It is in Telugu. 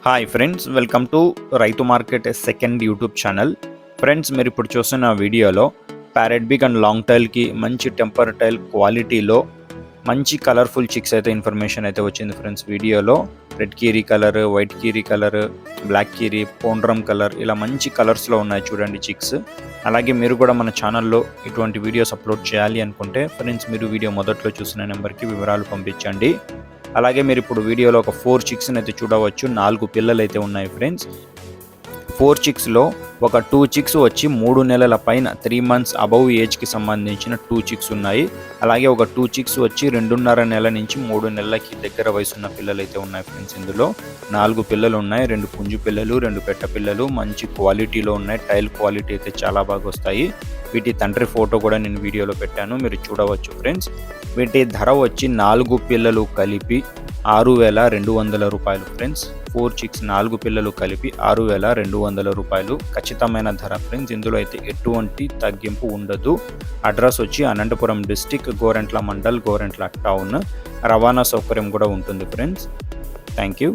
హాయ్ ఫ్రెండ్స్, వెల్కమ్ టు రైతు market second YouTube channel. Friends, మీరు ఇప్పుడు చూస్తున్న వీడియోలో ప్యారెట్ బిగ్ అండ్ లాంగ్ టైల్కి మంచి టెంపర్ టైల్ క్వాలిటీలో మంచి కలర్ఫుల్ చిక్స్ అయితే ఇన్ఫర్మేషన్ అయితే వచ్చింది. ఫ్రెండ్స్, వీడియోలో రెడ్ కీరీ కలర్, వైట్ కీరీ కలర్, బ్లాక్ కీరీ, పోండ్రమ్ కలర్, ఇలా మంచి కలర్స్లో ఉన్నాయి చూడండి చిక్స్. అలాగే మీరు కూడా మన ఛానల్లో ఇటువంటి వీడియోస్ అప్లోడ్ చేయాలి అనుకుంటే ఫ్రెండ్స్, మీరు వీడియో మొదట్లో చూసిన నెంబర్కి వివరాలు పంపించండి. అలాగే మీరు ఇప్పుడు వీడియోలో ఒక 4 చిక్స్ని అయితే చూడవచ్చు. 4 పిల్లలు అయితే ఉన్నాయి ఫ్రెండ్స్. 4 చిక్స్లో ఒక 2 చిక్స్ వచ్చి 3 నెలల పైన 3 months అబవ్ ఏజ్కి సంబంధించిన 2 చిక్స్ ఉన్నాయి. అలాగే ఒక 2 చిక్స్ వచ్చి 2.5 నెలల నుంచి 3 నెలలకి దగ్గర వయసున్న పిల్లలు అయితే ఉన్నాయి ఫ్రెండ్స్. ఇందులో 4 పిల్లలు ఉన్నాయి. 2 పుంజు పిల్లలు, 2 పెట్ట పిల్లలు మంచి క్వాలిటీలో ఉన్నాయి. టైల్ క్వాలిటీ అయితే చాలా బాగా వస్తాయి. వీటి తండ్రి ఫోటో కూడా నేను వీడియోలో పెట్టాను, మీరు చూడవచ్చు ఫ్రెండ్స్. వీటి ధర వచ్చి 4 పిల్లలు కలిపి 6,200 రూపాయలు ఫ్రెండ్స్. 4 చిక్స్ 4 పిల్లలు కలిపి 6,200 రూపాయలు ఖచ్చితమైన ధర ఫ్రెండ్స్. ఇందులో అయితే ఎటువంటి తగ్గింపు ఉండదు. అడ్రస్ వచ్చి అనంతపురం డిస్టిక్, గోరెంట్ల మండల్, గోరెంట్ల టౌన్. రవాణా సౌకర్యం కూడా ఉంటుంది ఫ్రెండ్స్. Thank you.